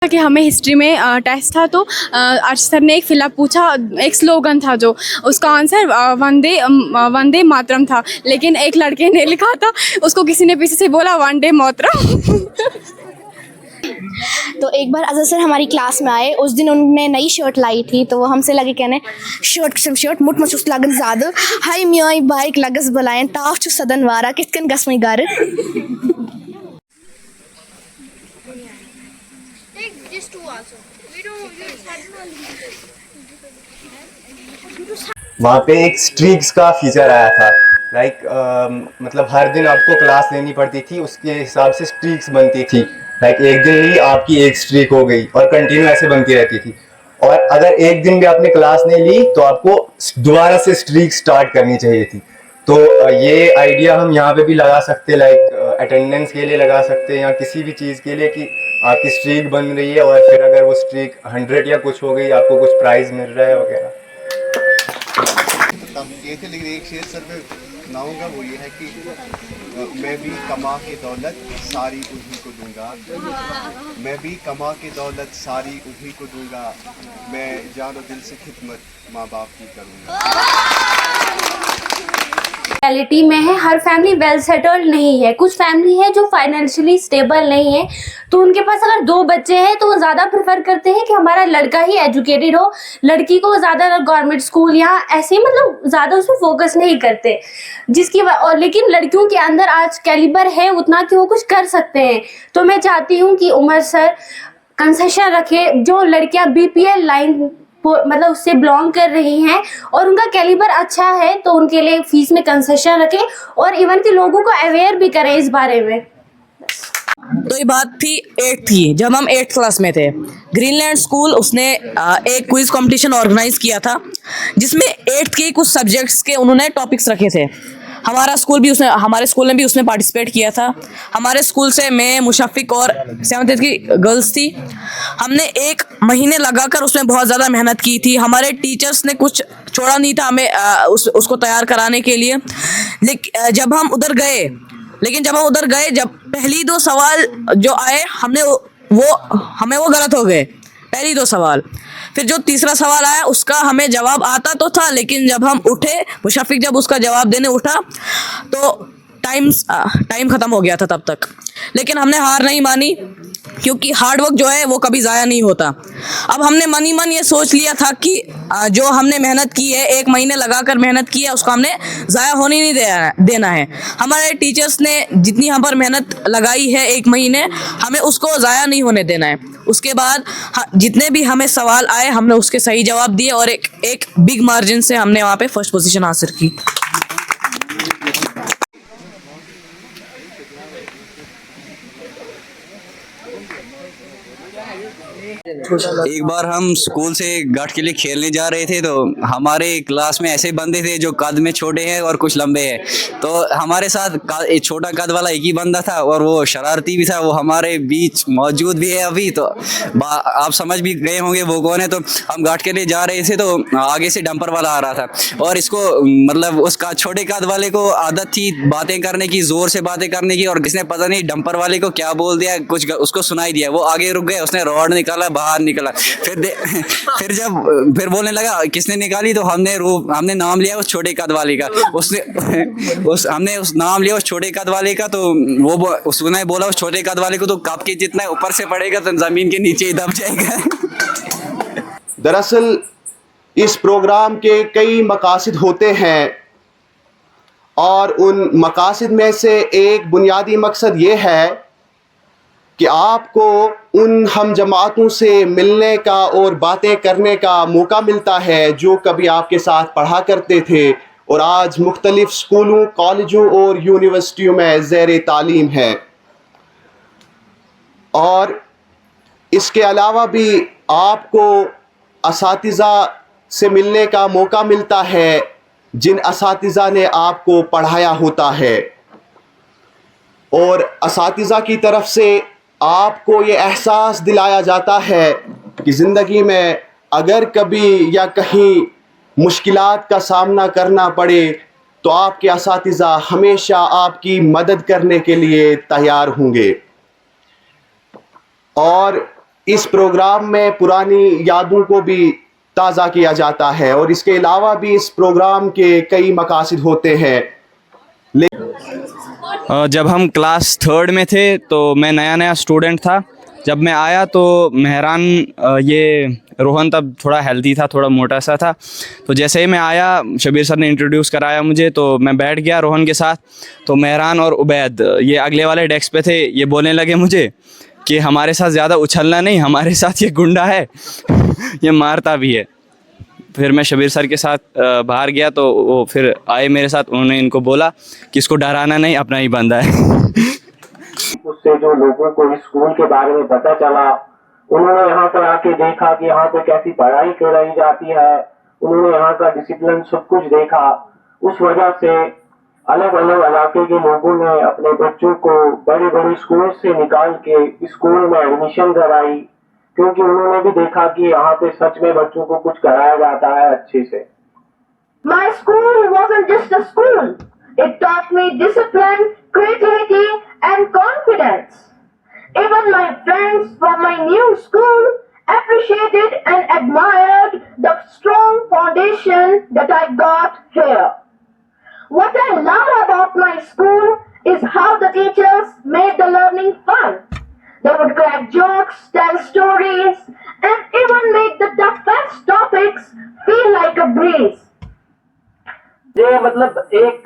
कि हमें हिस्ट्री में टेस्ट था तो अर्श सर ने एक फिलअप पूछा, एक स्लोगन था जो उसका आंसर वंदे मातरम था, लेकिन एक लड़के ने लिखा था, उसको किसी ने पीछे से बोला वनडे मातरम। तो एक बार अजहर सर हमारी क्लास में आए, उस दिन उन्होंने नई शर्ट लाई थी, तो वो हमसे लगे कहने शर्ट कसम शर्ट मुट मचुस लगन ज़्यादा हाई म्याई बाइक लगस बुलाएं ताफ चु सदन वारा कितकन गस्मई घर। वहाँ पे एक स्ट्रीक्स का फीचर आया था। मतलब हर दिन आपको क्लास लेनी पड़ती थी, उसके हिसाब से स्ट्रीक्स बनती थी। एक दिन ही आपकी एक स्ट्रीक हो गई और कंटिन्यू ऐसे बनती रहती थी। और अगर एक दिन भी आपने क्लास नहीं ली तो आपको दोबारा से स्ट्रीक स्टार्ट करनी चाहिए थी। तो ये आइडिया हम यहाँ पे भी लगा सकते, अटेंडेंस के लिए लगा सकते हैं या किसी भी चीज़ के लिए कि आपकी स्ट्रीक बन रही है और फिर अगर वो स्ट्रीक 100 या कुछ हो गई, आपको कुछ प्राइज़ मिल रहा है वगैरह। ये थे, लेकिन एक शेर सर पे सुनाऊंगा, वो ये है कि मैं भी कमा के दौलत सारी उन्हीं को दूंगा, मैं भी कमा के दौलत सारी उन्हीं को दूंगा, मैं जानो दिल से खिदमत माँ बाप की करूँगा। रियलिटी में है, हर फैमिली वेल सेटल्ड नहीं है। कुछ फैमिली है जो फाइनेंशियली स्टेबल नहीं है, तो उनके पास अगर 2 बच्चे हैं तो वो ज़्यादा प्रेफर करते हैं कि हमारा लड़का ही एजुकेटेड हो, लड़की को ज़्यादा गवर्नमेंट स्कूल या ऐसे ही मतलब ज़्यादा उस पर फोकस नहीं करते, और लेकिन लड़कियों के अंदर आज कैलिबर है उतना कि वो कुछ कर सकते हैं। तो मैं चाहती हूँ कि उमर सर कंसेशन रखे, जो लड़कियाँ BPL लाइन मतलब उससे बिलोंग कर रही हैं और उनका कैलिबर अच्छा है तो उनके लिए फीस में कंसेशन रखें और इवन कि लोगों को अवेयर भी करें इस बारे में। तो ये बात थी 8th की, जब हम 8th क्लास में थे। ग्रीनलैंड स्कूल उसने एक क्विज कंपटीशन ऑर्गेनाइज किया था जिसमें 8th के कुछ सब्जेक्ट्स के उन्होंने टॉपिक्स रखे थे। हमारे स्कूल ने भी उसमें पार्टिसिपेट किया था। हमारे स्कूल से मैं, मुशफ़िक और 7th की गर्ल्स थी। हमने 1 महीने लगाकर उसमें बहुत ज़्यादा मेहनत की थी। हमारे टीचर्स ने कुछ छोड़ा नहीं था हमें उसको तैयार कराने के लिए। लेकिन जब हम उधर गए, जब पहली 2 सवाल जो आए हमें वो गलत हो गए, पहली 2 सवाल। फिर जो तीसरा सवाल आया उसका हमें जवाब आता तो था, लेकिन जब हम उठे, मुशफ़िक जब उसका जवाब देने उठा तो टाइम ख़त्म हो गया था तब तक। लेकिन हमने हार नहीं मानी, क्योंकि हार्ड वर्क जो है वो कभी ज़ाया नहीं होता। अब हमने मन ही मन ये सोच लिया था कि जो हमने मेहनत की है, 1 महीने लगाकर मेहनत की है, उसको हमने ज़ाया होने नहीं देना है। हमारे टीचर्स ने जितनी हम पर मेहनत लगाई है 1 महीने, हमें उसको ज़ाया नहीं होने देना है। उसके बाद जितने भी हमें सवाल आए हमने उसके सही जवाब दिए और एक बिग मार्जिन से हमने वहाँ पे फर्स्ट पोजीशन हासिल की। एक बार हम स्कूल से गांठ के लिए खेलने जा रहे थे, तो हमारे क्लास में ऐसे बंदे थे जो कद में छोटे हैं और कुछ लंबे हैं। तो हमारे साथ एक छोटा कद वाला एक ही बंदा था और वो शरारती भी था। वो हमारे बीच मौजूद भी है अभी, तो आप समझ भी गए होंगे वो कौन है। तो हम गांठ के लिए जा रहे थे, तो आगे से डंपर वाला आ रहा था और इसको मतलब उसका छोटे कद वाले को आदत थी बातें करने की, ज़ोर से बातें करने की, और किसने पता नहीं डंपर वाले को क्या बोल दिया, कुछ उसको सुनाई दिया। वो आगे रुक गए, उसने रॉड निकाला, बाहर निकला। फिर बोलने लगा किसने निकाली, तो हमने नाम लिया उस छोटे कद वाले का। हमने उस नाम लिया उस छोटे कद वाले का, तो उसने बोला उस छोटे कद वाले को तो कप के जितना ऊपर से पड़ेगा तो जमीन के नीचे ही दब जाएगा। दरअसल इस प्रोग्राम के कई मकासद होते हैं और उन मकासद में से एक बुनियादी मकसद ये है कि आपको उन हम जमातों से मिलने का और बातें करने का मौका मिलता है जो कभी आपके साथ पढ़ा करते थे और आज मुख्तलिफ स्कूलों, कॉलेजों और यूनिवर्सिटियों में ज़ेर तालीम है। और इसके अलावा भी आपको असातिज़ा से मिलने का मौका मिलता है जिन असातिज़ा ने आपको पढ़ाया होता है, और असातिज़ा की तरफ से आपको ये एहसास दिलाया जाता है कि ज़िंदगी में अगर कभी या कहीं मुश्किलात का सामना करना पड़े तो आपके असातिज़ा हमेशा आपकी मदद करने के लिए तैयार होंगे। और इस प्रोग्राम में पुरानी यादों को भी ताज़ा किया जाता है और इसके अलावा भी इस प्रोग्राम के कई मकासद होते हैं। जब हम क्लास 3rd में थे तो मैं नया स्टूडेंट था। जब मैं आया तो मेहरान ये रोहन तब थोड़ा हेल्दी था, थोड़ा मोटा सा था। तो जैसे ही मैं आया, शबीर सर ने इंट्रोड्यूस कराया मुझे, तो मैं बैठ गया रोहन के साथ। तो मेहरान और उबैद ये अगले वाले डेस्क पे थे, ये बोलने लगे मुझे कि हमारे साथ ज़्यादा उछलना नहीं, हमारे साथ ये गुंडा है ये मारता भी है। फिर मैं शबीर सर के साथ बाहर गया तो वो फिर आए मेरे साथ, उन्होंने इनको बोला कि इसको डराना नहीं, अपना ही बंदा है। उससे जो लोगों को इस स्कूल के बारे में पता चला, उन्होंने यहाँ पर आके देखा कि यहाँ पे कैसी पढ़ाई कराई जाती है, उन्होंने यहाँ का डिसिप्लिन सब कुछ देखा। उस वजह से अलग अलग इलाके के लोगों ने अपने बच्चों को बड़े बड़े स्कूल से निकाल के स्कूल में एडमिशन कराई, क्योंकि उन्होंने भी देखा कि यहाँ पे सच में बच्चों को कुछ कराया जाता है अच्छे से। My school wasn't just a school. It taught me discipline, creativity, and confidence. Even my friends from my new school appreciated and admired the strong foundation that I got here. What I love about my school is how the teachers made the learning fun. They would crack jokes, tell stories, and even make the toughest topics feel like a breeze. ये मतलब एक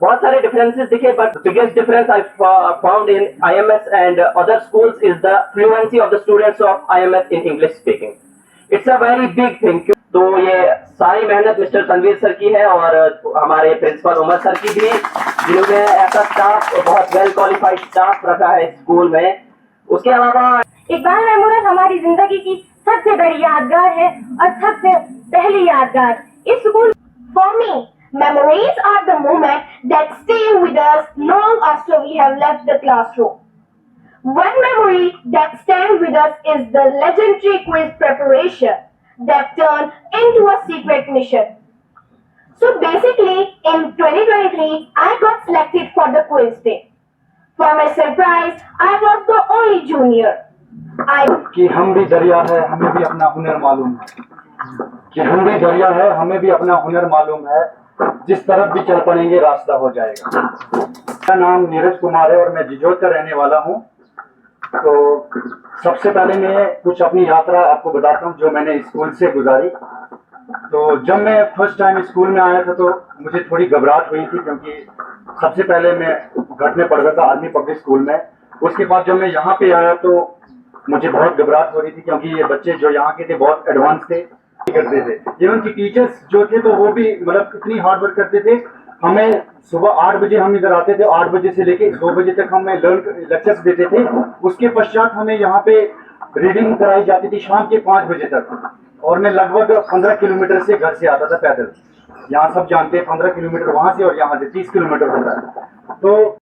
बहुत सारे differences दिखे, but biggest difference I found in IMS and other schools is the fluency of the students of IMS in English speaking. It's a very big thing. तो ये सारी मेहनत मिस्टर तनवीर सर की है और हमारे प्रिंसिपल उमर सर की भी, जिन्होंने ऐसा स्टाफ, बहुत वेल क्वालिफाइड स्टाफ रखा है स्कूल में। उसके अलावा इकबाल मेमोरियल हमारी जिंदगी की सबसे बड़ी यादगार है और सबसे पहली यादगार इस school. For me, memories are the moment that stay with us long after we have left the classroom. One memory that stands with us is the legendary quiz preparation that turned into a secret mission. So basically, in 2023, I got selected for the quiz day. For my surprise, I was the only junior. कि हम भी दरिया है, हमें भी अपना हुनर मालूम है। कि हम भी दरिया है, हमें भी अपना हुनर मालूम है। जिस तरफ भी चल पड़ेंगे रास्ता हो जाएगा। मेरा नाम नीरज कुमार है और मैं जिजोत का रहने वाला हूँ। तो सबसे पहले मैं कुछ अपनी यात्रा आपको बताता हूँ जो मैंने स्कूल से गुजारी। तो जब मैं फर्स्ट टाइम स्कूल में आया था तो मुझे थोड़ी घबराहट हुई थी, क्योंकि सबसे पहले मैं घट में पढ़ रहा था आर्मी पब्लिक स्कूल में। उसके बाद जब मैं यहाँ पे आया तो मुझे बहुत घबराहट हो रही थी, क्योंकि ये बच्चे जो यहाँ के थे बहुत एडवांस थे, करते थे। इवन की टीचर्स जो थे तो वो भी मतलब इतनी हार्ड वर्क करते थे। हमें सुबह 8 बजे हम इधर आते थे, 8 बजे से लेके 2 बजे तक हमें लेक्चर्स देते थे। उसके पश्चात हमें यहाँ पे रीडिंग कराई जाती थी शाम के 5 बजे तक। और मैं लगभग 15 किलोमीटर से घर से आता था पैदल। यहाँ सब जानते हैं 15 किलोमीटर वहाँ से और यहाँ से 30 किलोमीटर होता है। तो